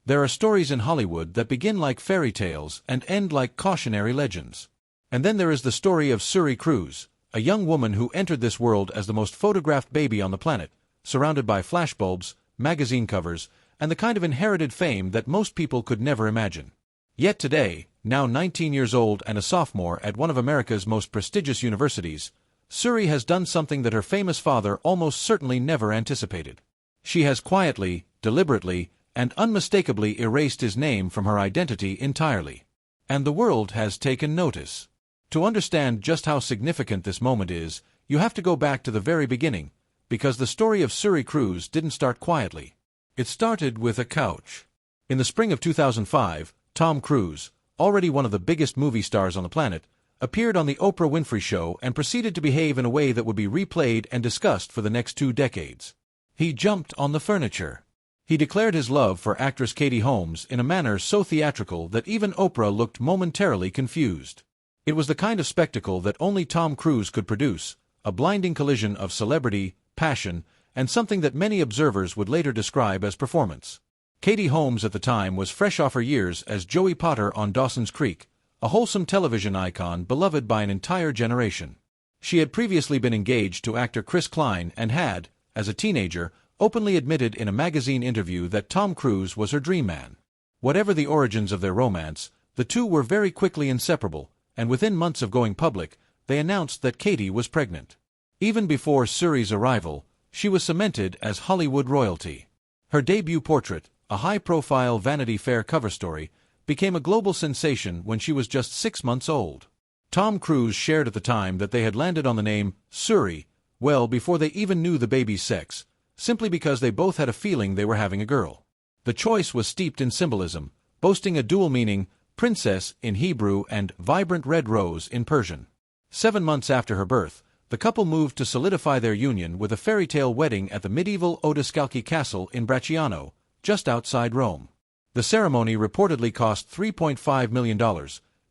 There are stories in Hollywood that begin like fairy tales and end like cautionary legends. And then there is the story of Suri Cruise, a young woman who entered this world as the most photographed baby on the planet, surrounded by flashbulbs, magazine covers, and the kind of inherited fame that most people could never imagine. Yet today, now 19 years old and a sophomore at one of America's most prestigious universities, Suri has done something that her famous father almost certainly never anticipated. She has quietly, deliberately, and unmistakably erased his name from her identity entirely. And the world has taken notice. To understand just how significant this moment is, you have to go back to the very beginning, because the story of Suri Cruise didn't start quietly. It started with a couch. In the spring of 2005, Tom Cruise, already one of the biggest movie stars on the planet, appeared on the Oprah Winfrey Show and proceeded to behave in a way that would be replayed and discussed for the next 2 decades. He jumped on the furniture. He declared his love for actress Katie Holmes in a manner so theatrical that even Oprah looked momentarily confused. It was the kind of spectacle that only Tom Cruise could produce, a blinding collision of celebrity, passion, and something that many observers would later describe as performance. Katie Holmes at the time was fresh off her years as Joey Potter on Dawson's Creek, a wholesome television icon beloved by an entire generation. She had previously been engaged to actor Chris Klein and had, as a teenager, openly admitted in a magazine interview that Tom Cruise was her dream man. Whatever the origins of their romance, the two were very quickly inseparable, and within months of going public, they announced that Katie was pregnant. Even before Suri's arrival, she was cemented as Hollywood royalty. Her debut portrait, a high-profile Vanity Fair cover story, became a global sensation when she was just 6 months old. Tom Cruise shared at the time that they had landed on the name Suri well before they even knew the baby's sex, simply because they both had a feeling they were having a girl. The choice was steeped in symbolism, boasting a dual meaning, princess in Hebrew and vibrant red rose in Persian. 7 months after her birth, the couple moved to solidify their union with a fairy tale wedding at the medieval Odescalchi Castle in Bracciano, just outside Rome. The ceremony reportedly cost $3.5 million.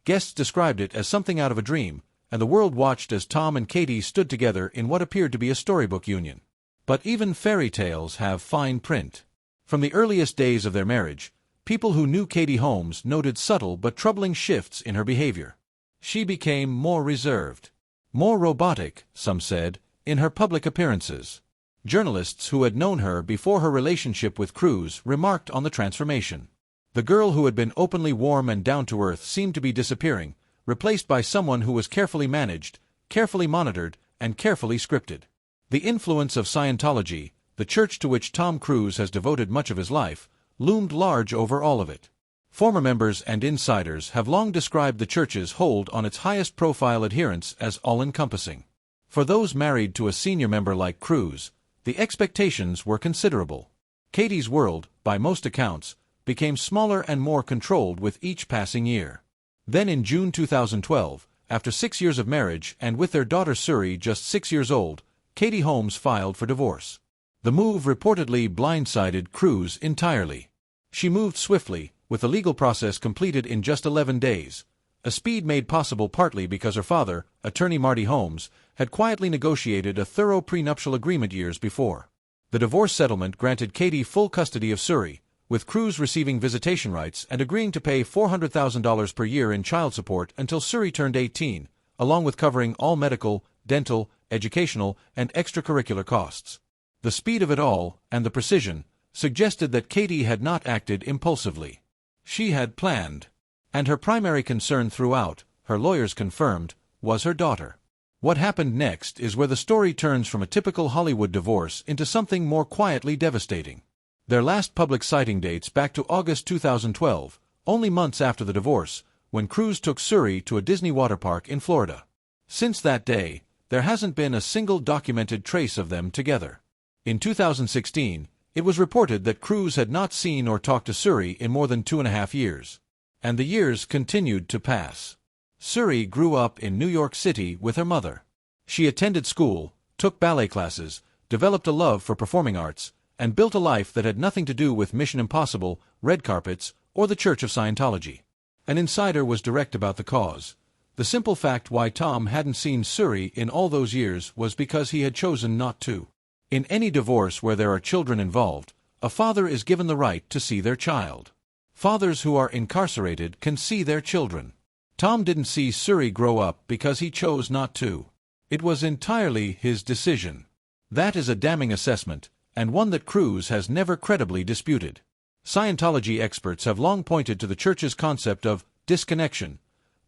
Guests described it as something out of a dream, and the world watched as Tom and Katie stood together in what appeared to be a storybook union. But even fairy tales have fine print. From the earliest days of their marriage, people who knew Katie Holmes noted subtle but troubling shifts in her behavior. She became more reserved, more robotic, some said, in her public appearances. Journalists who had known her before her relationship with Cruise remarked on the transformation. The girl who had been openly warm and down-to-earth seemed to be disappearing, replaced by someone who was carefully managed, carefully monitored, and carefully scripted. The influence of Scientology, the church to which Tom Cruise has devoted much of his life, loomed large over all of it. Former members and insiders have long described the church's hold on its highest-profile adherents as all-encompassing. For those married to a senior member like Cruise, the expectations were considerable. Katie's world, by most accounts, became smaller and more controlled with each passing year. Then in June 2012, after 6 years of marriage and with their daughter Suri just 6 years old, Katie Holmes filed for divorce. The move reportedly blindsided Cruise entirely. She moved swiftly, with the legal process completed in just 11 days, a speed made possible partly because her father, attorney Marty Holmes, had quietly negotiated a thorough prenuptial agreement years before. The divorce settlement granted Katie full custody of Suri, with Cruise receiving visitation rights and agreeing to pay $400,000 per year in child support until Suri turned 18, along with covering all medical, dental, educational, and extracurricular costs. The speed of it all, and the precision, suggested that Katie had not acted impulsively. She had planned. And her primary concern throughout, her lawyers confirmed, was her daughter. What happened next is where the story turns from a typical Hollywood divorce into something more quietly devastating. Their last public sighting dates back to August 2012, only months after the divorce, when Cruise took Suri to a Disney water park in Florida. Since that day, there hasn't been a single documented trace of them together. In 2016, it was reported that Cruise had not seen or talked to Suri in more than 2.5 years. And the years continued to pass. Suri grew up in New York City with her mother. She attended school, took ballet classes, developed a love for performing arts, and built a life that had nothing to do with Mission Impossible, red carpets, or the Church of Scientology. An insider was direct about the cause. The simple fact why Tom hadn't seen Suri in all those years was because he had chosen not to. In any divorce where there are children involved, a father is given the right to see their child. Fathers who are incarcerated can see their children. Tom didn't see Suri grow up because he chose not to. It was entirely his decision. That is a damning assessment, and one that Cruz has never credibly disputed. Scientology experts have long pointed to the Church's concept of disconnection,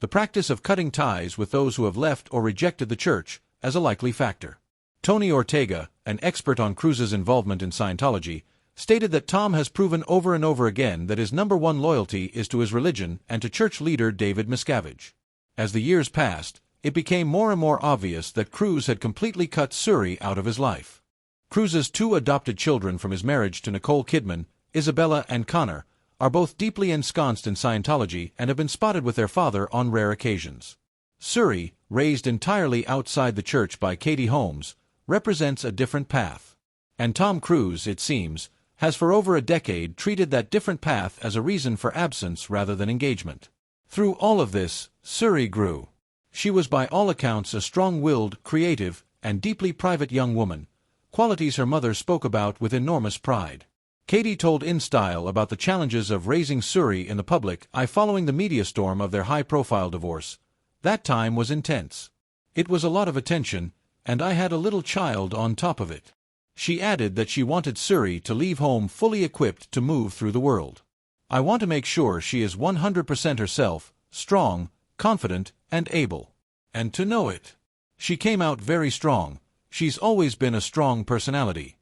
the practice of cutting ties with those who have left or rejected the Church, as a likely factor. Tony Ortega, an expert on Cruz's involvement in Scientology, stated that Tom has proven over and over again that his number one loyalty is to his religion and to Church leader David Miscavige. As the years passed, it became more and more obvious that Cruz had completely cut Suri out of his life. Cruz's two adopted children from his marriage to Nicole Kidman, Isabella and Connor, are both deeply ensconced in Scientology and have been spotted with their father on rare occasions. Suri, raised entirely outside the Church by Katie Holmes, represents a different path. And Tom Cruise, it seems, has for over a decade treated that different path as a reason for absence rather than engagement. Through all of this, Suri grew. She was by all accounts a strong-willed, creative, and deeply private young woman, qualities her mother spoke about with enormous pride. Katie told InStyle about the challenges of raising Suri in the public eye following the media storm of their high-profile divorce. That time was intense. It was a lot of attention, and I had a little child on top of it. She added that she wanted Suri to leave home fully equipped to move through the world. I want to make sure she is 100% herself, strong, confident, and able. And to know it. She came out very strong. She's always been a strong personality.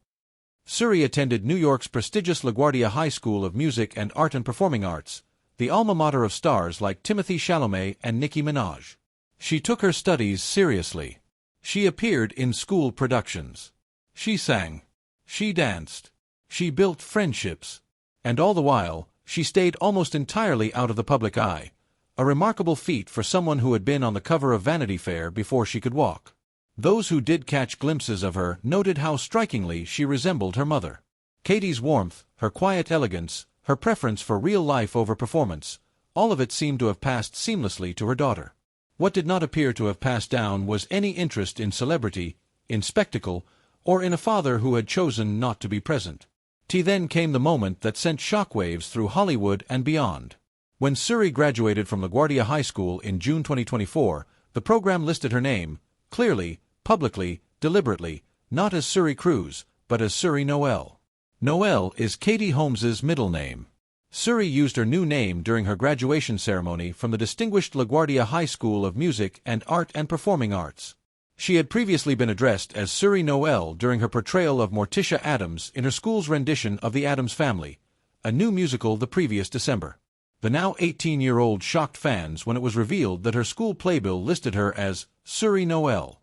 Suri attended New York's prestigious LaGuardia High School of Music and Art and Performing Arts, the alma mater of stars like Timothée Chalamet and Nicki Minaj. She took her studies seriously. She appeared in school productions. She sang. She danced. She built friendships. And all the while, she stayed almost entirely out of the public eye, a remarkable feat for someone who had been on the cover of Vanity Fair before she could walk. Those who did catch glimpses of her noted how strikingly she resembled her mother. Katie's warmth, her quiet elegance, her preference for real life over performance, all of it seemed to have passed seamlessly to her daughter. What did not appear to have passed down was any interest in celebrity, in spectacle, or in a father who had chosen not to be present. Then came the moment that sent shockwaves through Hollywood and beyond. When Suri graduated from LaGuardia High School in June 2024, the program listed her name, clearly, publicly, deliberately, not as Suri Cruz, but as Suri Noel. Noel is Katie Holmes's middle name. Suri used her new name during her graduation ceremony from the distinguished LaGuardia High School of Music and Art and Performing Arts. She had previously been addressed as Suri Noel during her portrayal of Morticia Addams in her school's rendition of The Addams Family, a new musical the previous December. The now 18-year-old shocked fans when it was revealed that her school playbill listed her as Suri Noel.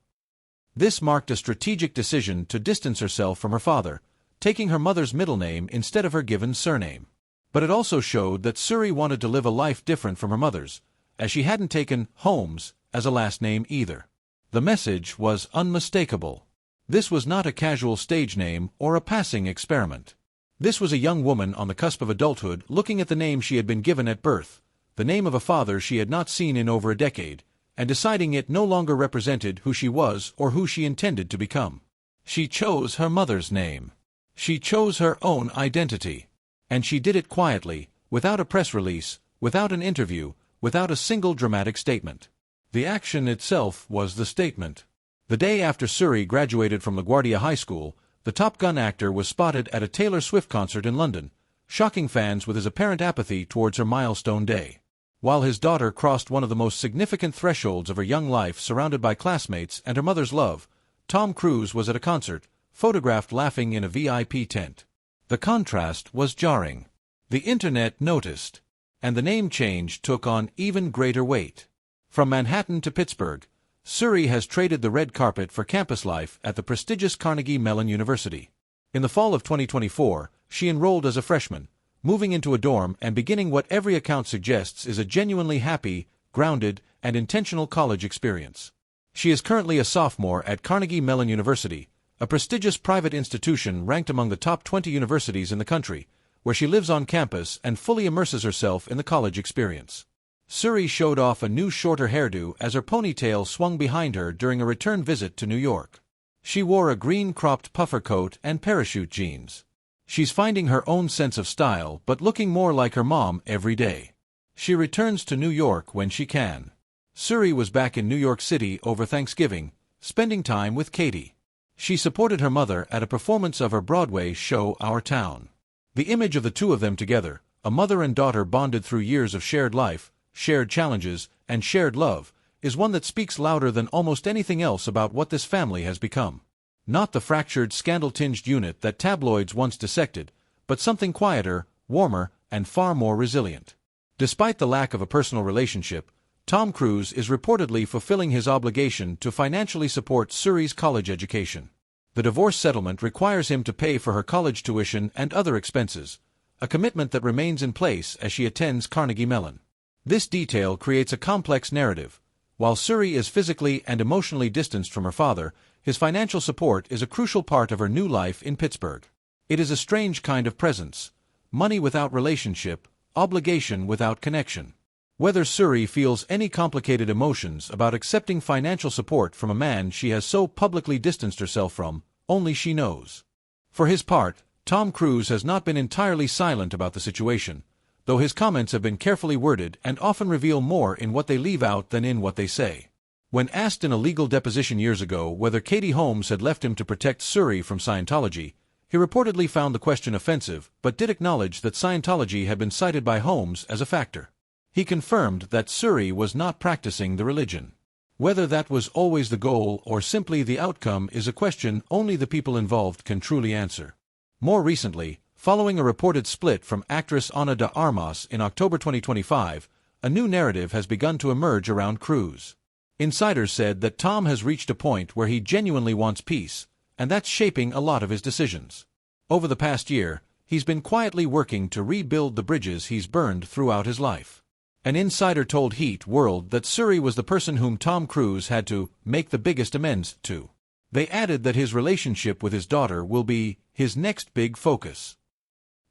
This marked a strategic decision to distance herself from her father, taking her mother's middle name instead of her given surname. But it also showed that Suri wanted to live a life different from her mother's, as she hadn't taken Holmes as a last name either. The message was unmistakable. This was not a casual stage name or a passing experiment. This was a young woman on the cusp of adulthood looking at the name she had been given at birth, the name of a father she had not seen in over a decade, and deciding it no longer represented who she was or who she intended to become. She chose her mother's name. She chose her own identity. And she did it quietly, without a press release, without an interview, without a single dramatic statement. The action itself was the statement. The day after Suri graduated from LaGuardia High School, the Top Gun actor was spotted at a Taylor Swift concert in London, shocking fans with his apparent apathy towards her milestone day. While his daughter crossed one of the most significant thresholds of her young life surrounded by classmates and her mother's love, Tom Cruise was at a concert, photographed laughing in a VIP tent. The contrast was jarring. The internet noticed, and the name change took on even greater weight. From Manhattan to Pittsburgh, Suri has traded the red carpet for campus life at the prestigious Carnegie Mellon University. In the fall of 2024, she enrolled as a freshman, moving into a dorm and beginning what every account suggests is a genuinely happy, grounded, and intentional college experience. She is currently a sophomore at Carnegie Mellon University, a prestigious private institution ranked among the top 20 universities in the country, where she lives on campus and fully immerses herself in the college experience. Suri showed off a new shorter hairdo as her ponytail swung behind her during a return visit to New York. She wore a green cropped puffer coat and parachute jeans. She's finding her own sense of style but looking more like her mom every day. She returns to New York when she can. Suri was back in New York City over Thanksgiving, spending time with Katie. She supported her mother at a performance of her Broadway show Our Town. The image of the two of them together, a mother and daughter bonded through years of shared life, shared challenges, and shared love, is one that speaks louder than almost anything else about what this family has become. Not the fractured, scandal-tinged unit that tabloids once dissected, but something quieter, warmer, and far more resilient. Despite the lack of a personal relationship, Tom Cruise is reportedly fulfilling his obligation to financially support Suri's college education. The divorce settlement requires him to pay for her college tuition and other expenses, a commitment that remains in place as she attends Carnegie Mellon. This detail creates a complex narrative. While Suri is physically and emotionally distanced from her father, his financial support is a crucial part of her new life in Pittsburgh. It is a strange kind of presence. Money without relationship, obligation without connection. Whether Suri feels any complicated emotions about accepting financial support from a man she has so publicly distanced herself from, only she knows. For his part, Tom Cruise has not been entirely silent about the situation, though his comments have been carefully worded and often reveal more in what they leave out than in what they say. When asked in a legal deposition years ago whether Katie Holmes had left him to protect Suri from Scientology, he reportedly found the question offensive but did acknowledge that Scientology had been cited by Holmes as a factor. He confirmed that Suri was not practicing the religion. Whether that was always the goal or simply the outcome is a question only the people involved can truly answer. More recently, following a reported split from actress Ana de Armas in October 2025, a new narrative has begun to emerge around Cruise. Insiders said that Tom has reached a point where he genuinely wants peace, and that's shaping a lot of his decisions. Over the past year, he's been quietly working to rebuild the bridges he's burned throughout his life. An insider told Heat World that Suri was the person whom Tom Cruise had to make the biggest amends to. They added that his relationship with his daughter will be his next big focus.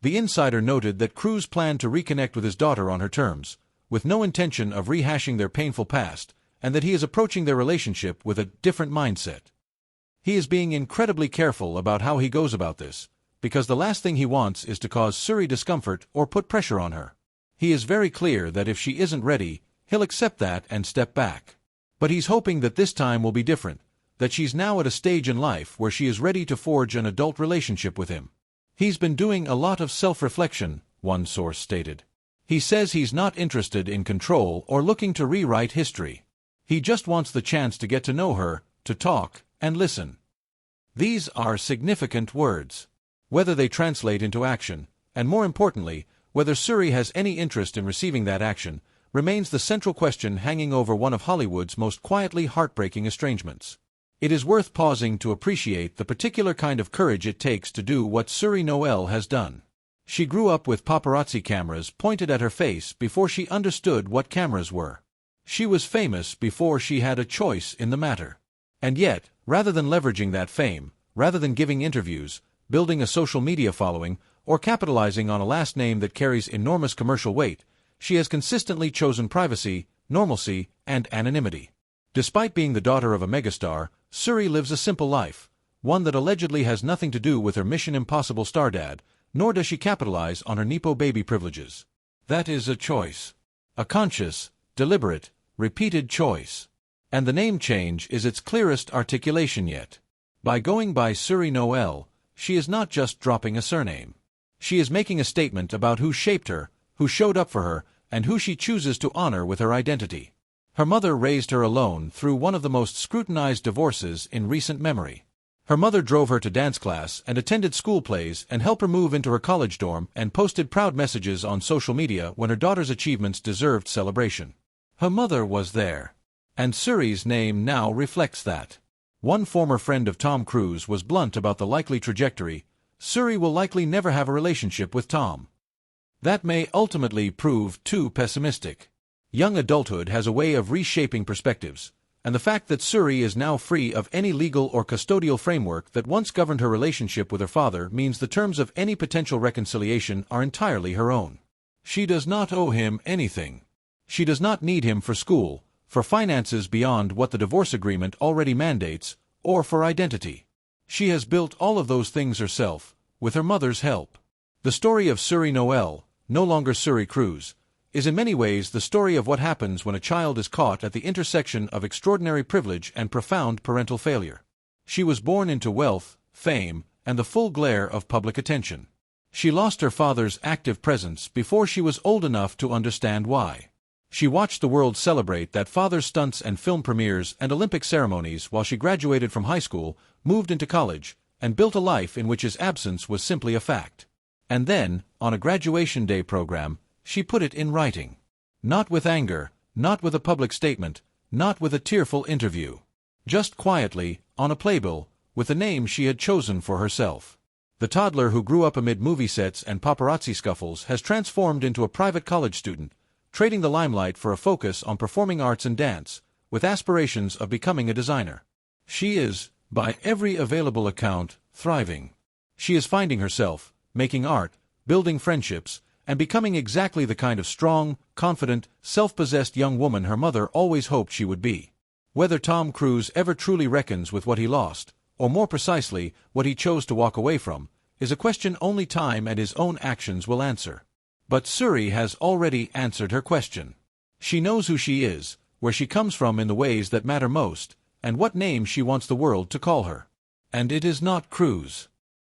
The insider noted that Cruise planned to reconnect with his daughter on her terms, with no intention of rehashing their painful past, and that he is approaching their relationship with a different mindset. He is being incredibly careful about how he goes about this, because the last thing he wants is to cause Suri discomfort or put pressure on her. He is very clear that if she isn't ready, he'll accept that and step back. But he's hoping that this time will be different, that she's now at a stage in life where she is ready to forge an adult relationship with him. He's been doing a lot of self-reflection, one source stated. He says he's not interested in control or looking to rewrite history. He just wants the chance to get to know her, to talk, and listen. These are significant words. Whether they translate into action, and more importantly, whether Suri has any interest in receiving that action, remains the central question hanging over one of Hollywood's most quietly heartbreaking estrangements. It is worth pausing to appreciate the particular kind of courage it takes to do what Suri Noel has done. She grew up with paparazzi cameras pointed at her face before she understood what cameras were. She was famous before she had a choice in the matter. And yet, rather than leveraging that fame, rather than giving interviews, building a social media following, or capitalizing on a last name that carries enormous commercial weight, she has consistently chosen privacy, normalcy, and anonymity. Despite being the daughter of a megastar, Suri lives a simple life, one that allegedly has nothing to do with her Mission Impossible star dad, nor does she capitalize on her Nepo baby privileges. That is a choice. A conscious, deliberate, repeated choice. And the name change is its clearest articulation yet. By going by Suri Noel, she is not just dropping a surname. She is making a statement about who shaped her, who showed up for her, and who she chooses to honor with her identity. Her mother raised her alone through one of the most scrutinized divorces in recent memory. Her mother drove her to dance class and attended school plays and helped her move into her college dorm and posted proud messages on social media when her daughter's achievements deserved celebration. Her mother was there. And Suri's name now reflects that. One former friend of Tom Cruise was blunt about the likely trajectory: Suri will likely never have a relationship with Tom. That may ultimately prove too pessimistic. Young adulthood has a way of reshaping perspectives, and the fact that Suri is now free of any legal or custodial framework that once governed her relationship with her father means the terms of any potential reconciliation are entirely her own. She does not owe him anything. She does not need him for school, for finances beyond what the divorce agreement already mandates, or for identity. She has built all of those things herself, with her mother's help. The story of Suri Noel, no longer Suri Cruz, is in many ways the story of what happens when a child is caught at the intersection of extraordinary privilege and profound parental failure. She was born into wealth, fame, and the full glare of public attention. She lost her father's active presence before she was old enough to understand why. She watched the world celebrate that father's stunts and film premieres and Olympic ceremonies while she graduated from high school, moved into college, and built a life in which his absence was simply a fact. And then, on a graduation day program, she put it in writing. Not with anger, not with a public statement, not with a tearful interview. Just quietly, on a playbill, with the name she had chosen for herself. The toddler who grew up amid movie sets and paparazzi scuffles has transformed into a private college student, trading the limelight for a focus on performing arts and dance, with aspirations of becoming a designer. She is, by every available account, thriving. She is finding herself, making art, building friendships, and becoming exactly the kind of strong, confident, self-possessed young woman her mother always hoped she would be. Whether Tom Cruise ever truly reckons with what he lost, or more precisely, what he chose to walk away from, is a question only time and his own actions will answer. But Suri has already answered her question. She knows who she is, where she comes from in the ways that matter most, and what name she wants the world to call her. And it is not Cruise.